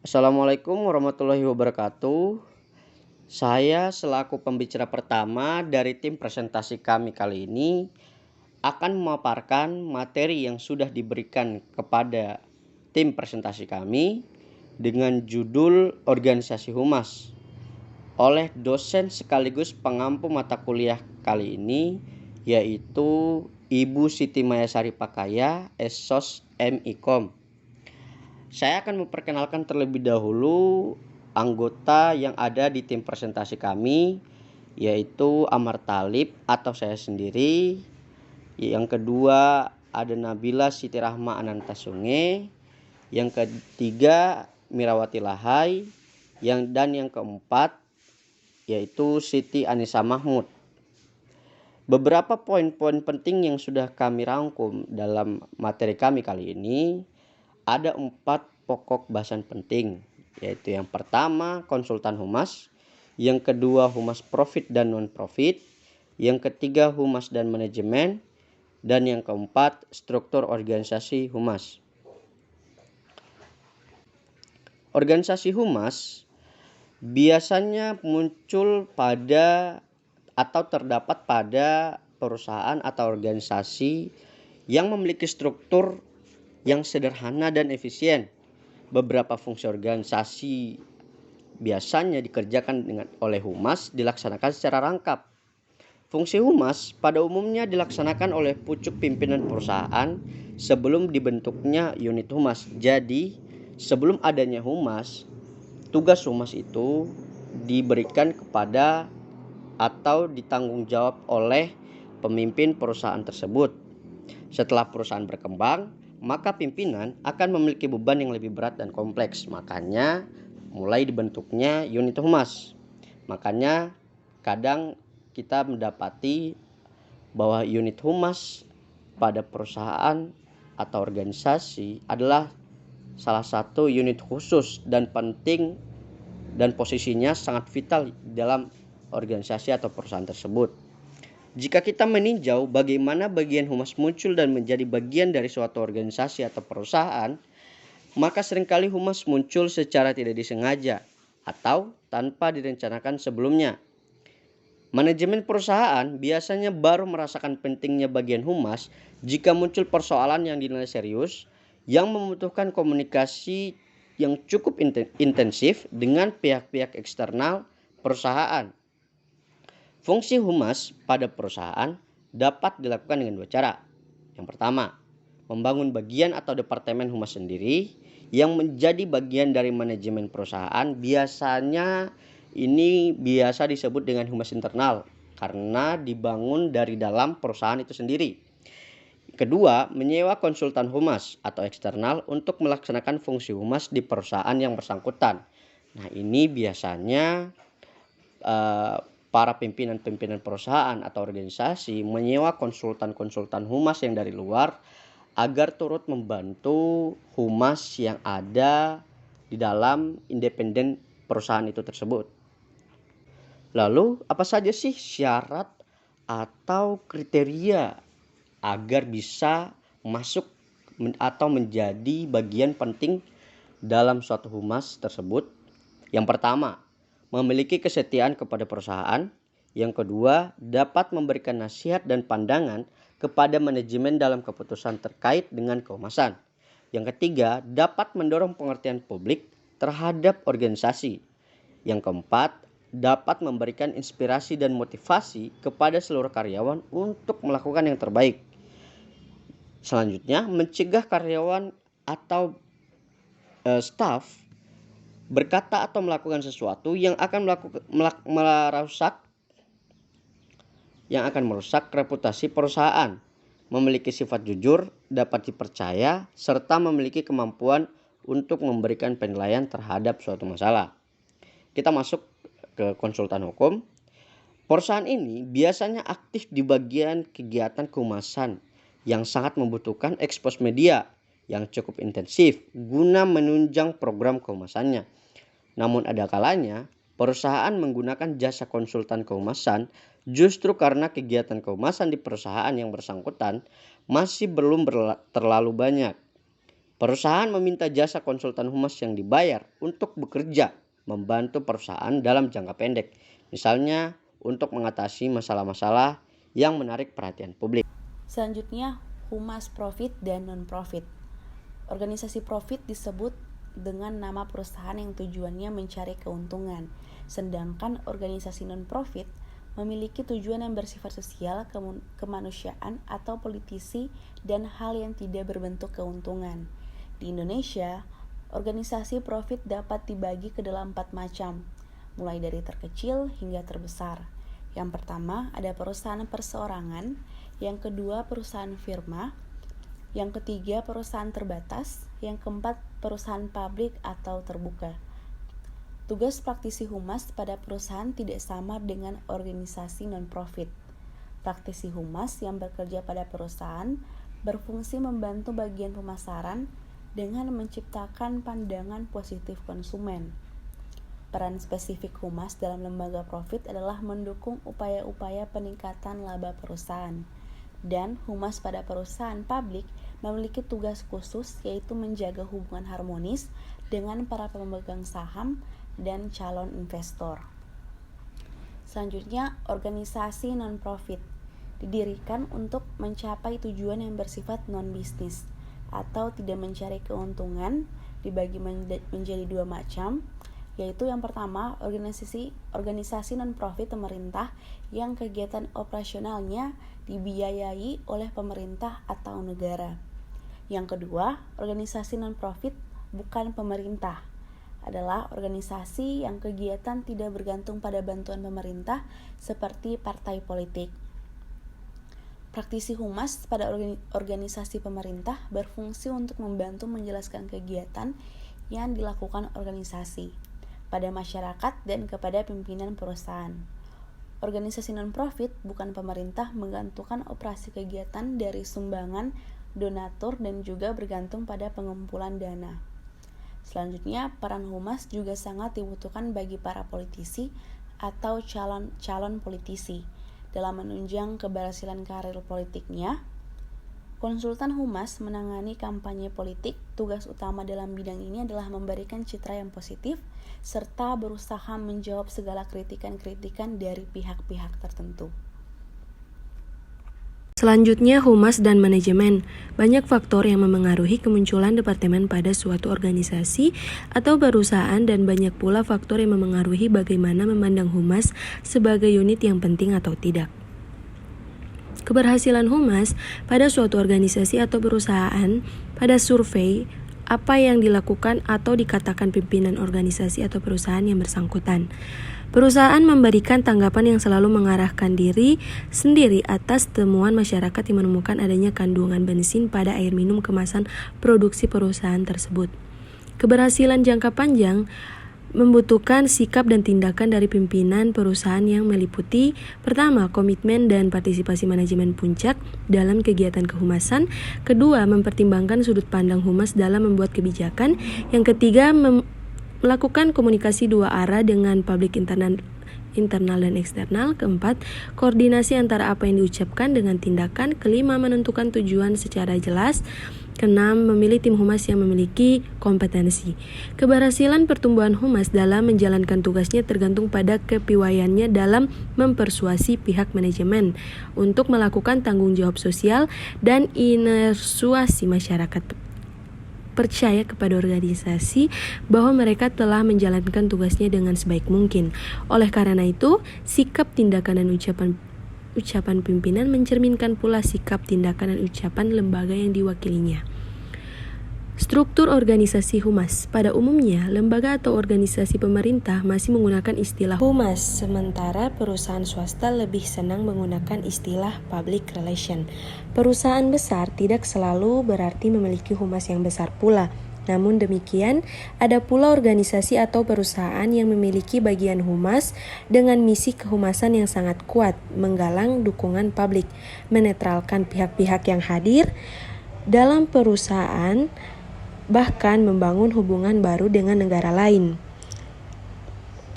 Assalamualaikum warahmatullahi wabarakatuh. Saya selaku pembicara pertama dari tim presentasi kami kali ini akan memaparkan materi yang sudah diberikan kepada tim presentasi kami dengan judul Organisasi Humas oleh dosen sekaligus pengampu mata kuliah kali ini, yaitu Ibu Siti Mayasari Pakaya, Esos MIKOM. Saya akan memperkenalkan terlebih dahulu anggota yang ada di tim presentasi kami, yaitu Amar Talib atau saya sendiri. Yang kedua ada Nabila Siti Rahma Anantasunge. Yang ketiga Mirawati Lahai. Dan yang keempat yaitu Siti Anissa Mahmud. Beberapa poin-poin penting yang sudah kami rangkum dalam materi kami kali ini, ada 4 pokok bahasan penting, yaitu yang pertama konsultan humas, yang kedua humas profit dan non-profit, yang ketiga humas dan manajemen, dan yang keempat struktur organisasi humas. Organisasi humas biasanya muncul pada atau terdapat pada perusahaan atau organisasi yang memiliki struktur yang sederhana dan efisien. Beberapa fungsi organisasi biasanya dikerjakan oleh humas dilaksanakan secara rangkap. Fungsi humas pada umumnya dilaksanakan oleh pucuk pimpinan perusahaan sebelum dibentuknya unit humas. Jadi, sebelum adanya humas, tugas humas itu diberikan kepada atau ditanggung jawab oleh pemimpin perusahaan tersebut. Setelah perusahaan berkembang, maka pimpinan akan memiliki beban yang lebih berat dan kompleks. Makanya mulai dibentuknya unit humas. Makanya kadang kita mendapati bahwa unit humas pada perusahaan atau organisasi adalah salah satu unit khusus dan penting dan posisinya sangat vital dalam organisasi atau perusahaan tersebut. Jika kita meninjau bagaimana bagian humas muncul dan menjadi bagian dari suatu organisasi atau perusahaan, maka seringkali humas muncul secara tidak disengaja atau tanpa direncanakan sebelumnya. Manajemen perusahaan biasanya baru merasakan pentingnya bagian humas jika muncul persoalan yang dinilai serius yang membutuhkan komunikasi yang cukup intensif dengan pihak-pihak eksternal perusahaan. Fungsi humas pada perusahaan dapat dilakukan dengan 2 cara. Yang pertama, membangun bagian atau departemen humas sendiri yang menjadi bagian dari manajemen perusahaan. Biasanya ini biasa disebut dengan humas internal karena dibangun dari dalam perusahaan itu sendiri. Kedua, menyewa konsultan humas atau eksternal untuk melaksanakan fungsi humas di perusahaan yang bersangkutan. Nah, ini biasanya para pimpinan-pimpinan perusahaan atau organisasi menyewa konsultan-konsultan humas yang dari luar agar turut membantu humas yang ada di dalam independen perusahaan itu tersebut. Lalu, apa saja sih syarat atau kriteria agar bisa masuk atau menjadi bagian penting dalam suatu humas tersebut? Yang pertama, memiliki kesetiaan kepada perusahaan. Yang kedua, dapat memberikan nasihat dan pandangan kepada manajemen dalam keputusan terkait dengan kehumasan. Yang ketiga, dapat mendorong pengertian publik terhadap organisasi. Yang keempat, dapat memberikan inspirasi dan motivasi kepada seluruh karyawan untuk melakukan yang terbaik. Selanjutnya, mencegah karyawan atau staf berkata atau melakukan sesuatu yang akan merusak reputasi perusahaan, memiliki sifat jujur, dapat dipercaya, serta memiliki kemampuan untuk memberikan penilaian terhadap suatu masalah. Kita masuk ke konsultan hukum. Perusahaan ini biasanya aktif di bagian kegiatan kehumasan yang sangat membutuhkan ekspos media yang cukup intensif guna menunjang program kehumasannya. Namun ada kalanya perusahaan menggunakan jasa konsultan kehumasan justru karena kegiatan kehumasan di perusahaan yang bersangkutan masih belum terlalu banyak. Perusahaan meminta jasa konsultan humas yang dibayar untuk bekerja membantu perusahaan dalam jangka pendek, misalnya untuk mengatasi masalah-masalah yang menarik perhatian publik. Selanjutnya, humas profit dan non-profit. Organisasi profit disebut dengan nama perusahaan yang tujuannya mencari keuntungan, sedangkan organisasi non-profit memiliki tujuan yang bersifat sosial, kemanusiaan, atau politisi dan hal yang tidak berbentuk keuntungan. Di Indonesia, organisasi profit dapat dibagi ke dalam 4 macam, mulai dari terkecil hingga terbesar. Yang pertama ada perusahaan perseorangan, yang kedua perusahaan firma, yang ketiga perusahaan terbatas, yang keempat perusahaan publik atau terbuka. Tugas praktisi humas pada perusahaan tidak sama dengan organisasi non-profit. Praktisi humas yang bekerja pada perusahaan berfungsi membantu bagian pemasaran dengan menciptakan pandangan positif konsumen. Peran spesifik humas dalam lembaga profit adalah mendukung upaya-upaya peningkatan laba perusahaan. Dan humas pada perusahaan publik memiliki tugas khusus, yaitu menjaga hubungan harmonis dengan para pemegang saham dan calon investor. Selanjutnya, organisasi non-profit didirikan untuk mencapai tujuan yang bersifat non-bisnis atau tidak mencari keuntungan, dibagi menjadi 2 macam, yaitu yang pertama organisasi non-profit pemerintah yang kegiatan operasionalnya dibiayai oleh pemerintah atau negara. Yang kedua, organisasi non-profit bukan pemerintah adalah organisasi yang kegiatan tidak bergantung pada bantuan pemerintah seperti partai politik. Praktisi humas pada organisasi pemerintah berfungsi untuk membantu menjelaskan kegiatan yang dilakukan organisasi pada masyarakat dan kepada pimpinan perusahaan. Organisasi non-profit bukan pemerintah menggantungkan operasi kegiatan dari sumbangan, donatur, dan juga bergantung pada pengumpulan dana. Selanjutnya, peran humas juga sangat dibutuhkan bagi para politisi atau calon politisi dalam menunjang keberhasilan karir politiknya. Konsultan humas menangani kampanye politik. Tugas utama dalam bidang ini adalah memberikan citra yang positif serta berusaha menjawab segala kritikan-kritikan dari pihak-pihak tertentu. Selanjutnya, humas dan manajemen. Banyak faktor yang memengaruhi kemunculan departemen pada suatu organisasi atau perusahaan, dan banyak pula faktor yang memengaruhi bagaimana memandang humas sebagai unit yang penting atau tidak. Keberhasilan humas pada suatu organisasi atau perusahaan pada survei apa yang dilakukan atau dikatakan pimpinan organisasi atau perusahaan yang bersangkutan. Perusahaan memberikan tanggapan yang selalu mengarahkan diri sendiri atas temuan masyarakat yang menemukan adanya kandungan bensin pada air minum kemasan produksi perusahaan tersebut. Keberhasilan jangka panjang membutuhkan sikap dan tindakan dari pimpinan perusahaan yang meliputi: pertama, komitmen dan partisipasi manajemen puncak dalam kegiatan kehumasan; kedua, mempertimbangkan sudut pandang humas dalam membuat kebijakan; yang ketiga, melakukan komunikasi 2 arah dengan publik internal dan eksternal; keempat, koordinasi antara apa yang diucapkan dengan tindakan; kelima, menentukan tujuan secara jelas; keenam, memilih tim humas yang memiliki kompetensi. Keberhasilan pertumbuhan humas dalam menjalankan tugasnya tergantung pada kepiawaiannya dalam mempersuasi pihak manajemen untuk melakukan tanggung jawab sosial dan inersuasi masyarakat percaya kepada organisasi bahwa mereka telah menjalankan tugasnya dengan sebaik mungkin. Oleh karena itu, sikap, tindakan, dan ucapan pimpinan mencerminkan pula sikap, tindakan, dan ucapan lembaga yang diwakilinya. Struktur organisasi humas. Pada umumnya, lembaga atau organisasi pemerintah masih menggunakan istilah humas, sementara perusahaan swasta lebih senang menggunakan istilah public relation. Perusahaan besar tidak selalu berarti memiliki humas yang besar pula. Namun demikian, ada pula organisasi atau perusahaan yang memiliki bagian humas dengan misi kehumasan yang sangat kuat, menggalang dukungan publik, menetralkan pihak-pihak yang hadir dalam perusahaan, bahkan membangun hubungan baru dengan negara lain.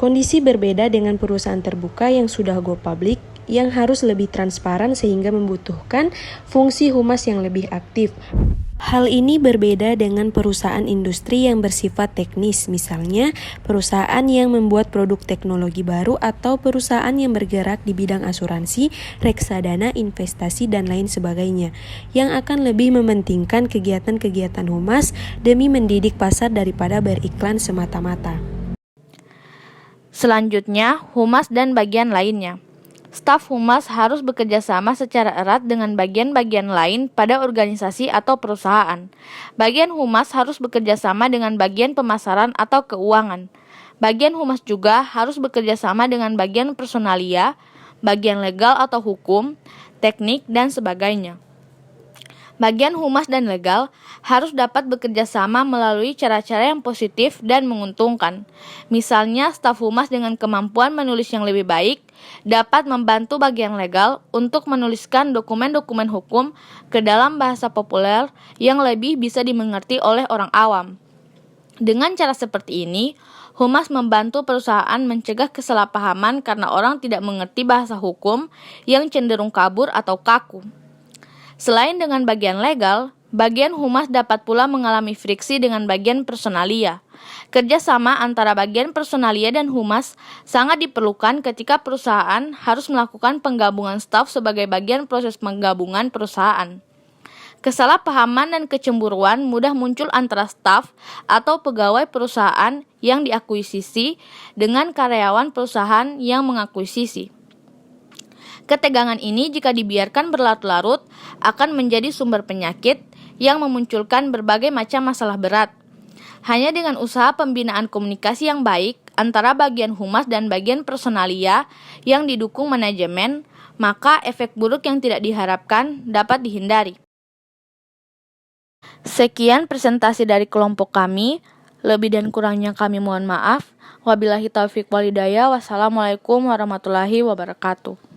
Kondisi berbeda dengan perusahaan terbuka yang sudah go public, yang harus lebih transparan sehingga membutuhkan fungsi humas yang lebih aktif. Hal ini berbeda dengan perusahaan industri yang bersifat teknis, misalnya perusahaan yang membuat produk teknologi baru atau perusahaan yang bergerak di bidang asuransi, reksadana, investasi, dan lain sebagainya, yang akan lebih mementingkan kegiatan-kegiatan humas demi mendidik pasar daripada beriklan semata-mata. Selanjutnya, humas dan bagian lainnya. Staf humas harus bekerja sama secara erat dengan bagian-bagian lain pada organisasi atau perusahaan. Bagian humas harus bekerja sama dengan bagian pemasaran atau keuangan. Bagian humas juga harus bekerja sama dengan bagian personalia, bagian legal atau hukum, teknik, dan sebagainya. Bagian humas dan legal harus dapat bekerja sama melalui cara-cara yang positif dan menguntungkan. Misalnya, staf humas dengan kemampuan menulis yang lebih baik dapat membantu bagian legal untuk menuliskan dokumen-dokumen hukum ke dalam bahasa populer yang lebih bisa dimengerti oleh orang awam. Dengan cara seperti ini, humas membantu perusahaan mencegah kesalahpahaman karena orang tidak mengerti bahasa hukum yang cenderung kabur atau kaku. Selain dengan bagian legal, bagian humas dapat pula mengalami friksi dengan bagian personalia. Kerjasama antara bagian personalia dan humas sangat diperlukan ketika perusahaan harus melakukan penggabungan staf sebagai bagian proses penggabungan perusahaan. Kesalahpahaman dan kecemburuan mudah muncul antara staf atau pegawai perusahaan yang diakuisisi dengan karyawan perusahaan yang mengakuisisi. Ketegangan ini jika dibiarkan berlarut-larut akan menjadi sumber penyakit yang memunculkan berbagai macam masalah berat. Hanya dengan usaha pembinaan komunikasi yang baik antara bagian humas dan bagian personalia yang didukung manajemen, maka efek buruk yang tidak diharapkan dapat dihindari. Sekian presentasi dari kelompok kami. Lebih dan kurangnya kami mohon maaf. Wabillahi taufiq walhidayah. Wassalamualaikum warahmatullahi wabarakatuh.